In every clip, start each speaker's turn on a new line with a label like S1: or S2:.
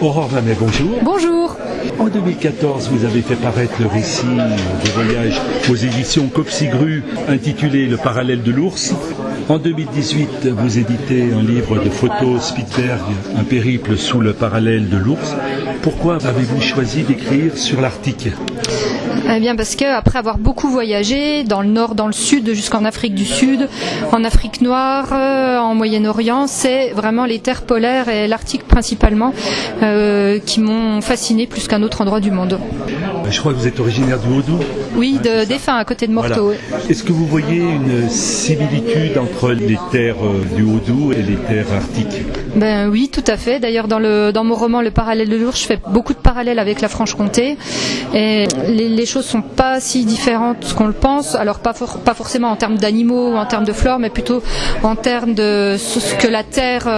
S1: Aurore Mamet, bonjour.
S2: Bonjour.
S1: En 2014, vous avez fait paraître le récit de voyage aux éditions Copsigru intitulé Le parallèle de l'ours. En 2018, vous éditez un livre de photos Spitzberg, un périple sous le parallèle de l'ours. Pourquoi avez-vous choisi d'écrire sur l'Arctique ?
S2: Eh bien parce qu'après avoir beaucoup voyagé dans le nord, dans le sud, jusqu'en Afrique du Sud, en Afrique noire, en Moyen-Orient, c'est vraiment les terres polaires et l'Arctique principalement qui m'ont fasciné plus qu'un autre endroit du monde.
S1: Je crois que vous êtes originaire du Haut-Doubs.
S2: Oui, d'Effin, à côté de Morteau.
S1: Voilà. Est-ce que vous voyez une similitude entre les terres du Haut-Doubs et les terres arctiques ?
S2: Ben oui, tout à fait. D'ailleurs, dans mon roman Le parallèle de l'ours, je fais beaucoup de parallèles avec la Franche-Comté. Et les choses sont pas si différentes qu'on le pense. Alors pas forcément en termes d'animaux ou en termes de flore, mais plutôt en termes de ce que la terre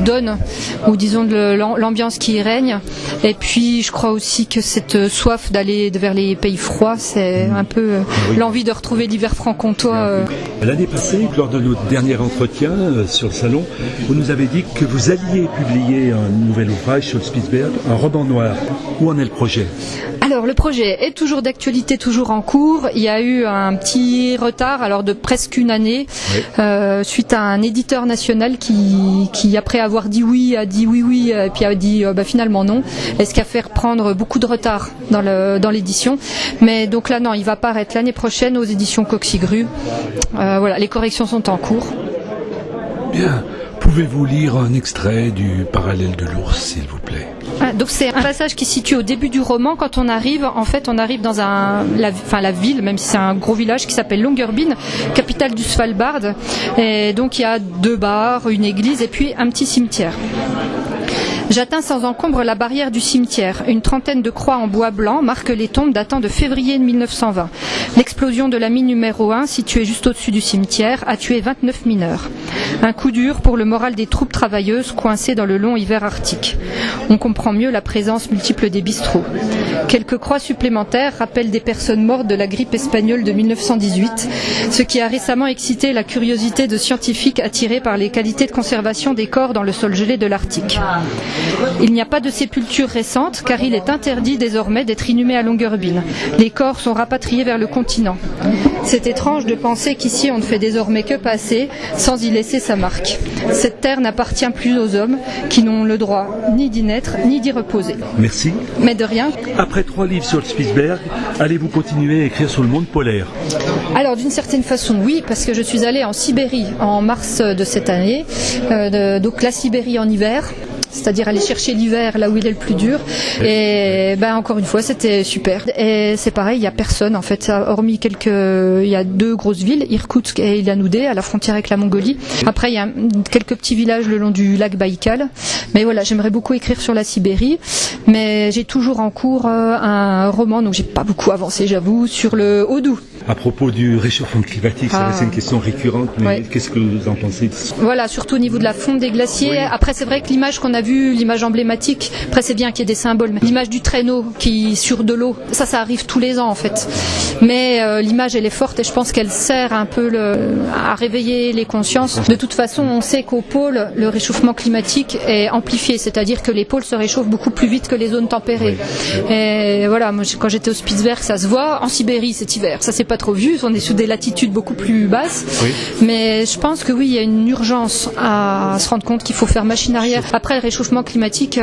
S2: donne, ou disons de l'ambiance qui y règne. Et puis, je crois aussi que cette soif d'aller vers les pays froids, c'est un peu l'envie de retrouver l'hiver franc-comtois.
S1: L'année passée, lors de notre dernier entretien sur le salon, vous nous avez dit que vous alliez publier un nouvel ouvrage sur le Spitzberg, un roman noir. Où en est le projet ?
S2: Alors le projet est toujours d'actualité, toujours en cours. Il y a eu un petit retard, alors de presque une année, suite à un éditeur national qui après avoir dit oui, a dit oui, et puis a dit finalement non, et ce qui a fait reprendre beaucoup de retard dans l'édition. Mais donc là non, il va paraître l'année prochaine aux éditions Copsigru. Voilà, les corrections sont en cours.
S1: Bien. Pouvez-vous lire un extrait du parallèle de l'ours, s'il vous plaît ?
S2: Donc c'est un passage qui se situe au début du roman. Quand on arrive dans la ville, même si c'est un gros village qui s'appelle Longyearbyen, capitale du Svalbard. Et donc il y a 2 bars, une église et puis un petit cimetière. J'atteins sans encombre la barrière du cimetière. Une trentaine de croix en bois blanc marquent les tombes datant de février 1920. L'explosion de la mine numéro 1, située juste au-dessus du cimetière, a tué 29 mineurs. Un coup dur pour le moral des troupes travailleuses coincées dans le long hiver arctique. On comprend mieux la présence multiple des bistrots. Quelques croix supplémentaires rappellent des personnes mortes de la grippe espagnole de 1918, ce qui a récemment excité la curiosité de scientifiques attirés par les qualités de conservation des corps dans le sol gelé de l'Arctique. Il n'y a pas de sépulture récente car il est interdit désormais d'être inhumé à Longyearbyen. Les corps sont rapatriés vers le continent. C'est étrange de penser qu'ici on ne fait désormais que passer sans y laisser sa marque. Cette terre n'appartient plus aux hommes qui n'ont le droit ni d'y naître ni d'y reposer.
S1: Merci.
S2: Mais de rien.
S1: Après 3 livres sur le Spitzberg, allez-vous continuer à écrire sur le monde polaire ?
S2: Alors d'une certaine façon oui, parce que je suis allée en Sibérie en mars de cette année, donc la Sibérie en hiver. C'est-à-dire aller chercher l'hiver là où il est le plus dur. Et encore une fois, c'était super. Et c'est pareil, il n'y a personne en fait, hormis il y a 2 grosses villes, Irkoutsk et Ilianoudé, à la frontière avec la Mongolie. Après, il y a quelques petits villages le long du lac Baïkal. Mais voilà, j'aimerais beaucoup écrire sur la Sibérie. Mais j'ai toujours en cours un roman, donc j'ai pas beaucoup avancé, j'avoue, sur le Haut-Doubs.
S1: À propos du réchauffement climatique, c'est une question récurrente, mais qu'est-ce que vous en pensez ?
S2: Voilà, surtout au niveau de la fonte des glaciers. Oui. Après, c'est vrai que l'image qu'on a vue, l'image emblématique, après c'est bien qu'il y ait des symboles, mais l'image du traîneau qui sur de l'eau, ça arrive tous les ans en fait. Mais l'image elle est forte et je pense qu'elle sert un peu à réveiller les consciences. De toute façon, on sait qu'au pôle, le réchauffement climatique est amplifié, c'est-à-dire que les pôles se réchauffent beaucoup plus vite que les zones tempérées. Oui. Et voilà, moi quand j'étais au Spitzberg, ça se voit. En Sibérie, c'est hiver, ça c'est pas trop vu, on est sous des latitudes beaucoup plus basses. Oui. Mais je pense que oui, il y a une urgence à se rendre compte qu'il faut faire machine arrière. Après le réchauffement climatique,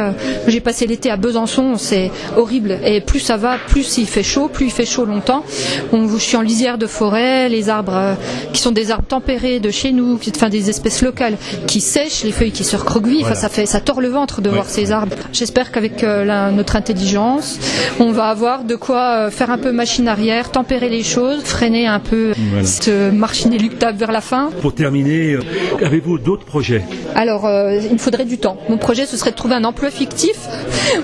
S2: j'ai passé l'été à Besançon, c'est horrible. Et plus ça va, plus il fait chaud longtemps. Je suis en lisière de forêt, les arbres qui sont des arbres tempérés de chez nous, des espèces locales qui sèchent, les feuilles qui se recroquevillent. Voilà. Ça tord le ventre de voir ces arbres. J'espère qu'avec notre intelligence, on va avoir de quoi faire un peu machine arrière, tempérer les choses, freiner un peu cette marche inéluctable vers la fin.
S1: Pour terminer, avez-vous d'autres projets ?
S2: Alors, il me faudrait du temps. Mon projet, ce serait de trouver un emploi fictif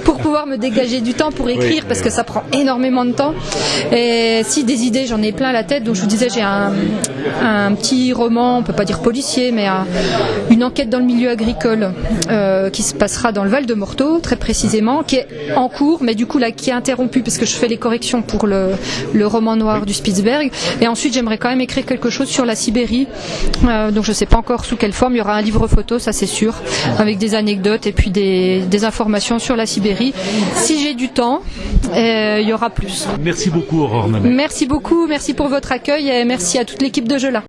S2: pour pouvoir me dégager du temps pour écrire, parce que ça prend énormément de temps. Et si des idées, j'en ai plein à la tête. Donc je vous disais, j'ai un petit roman, on peut pas dire policier, mais une enquête dans le milieu agricole qui se passera dans le Val de Morteau, très précisément, qui est en cours, mais du coup là qui est interrompu parce que je fais les corrections pour le roman noir du Spitzberg. Saint-Pétersbourg. Et ensuite, j'aimerais quand même écrire quelque chose sur la Sibérie. Donc je ne sais pas encore sous quelle forme. Il y aura un livre photo, ça c'est sûr, avec des anecdotes et puis des informations sur la Sibérie. Si j'ai du temps, il y aura plus.
S1: Merci beaucoup, Aurore Mamet.
S2: Merci beaucoup, merci pour votre accueil et merci à toute l'équipe de Jeu là.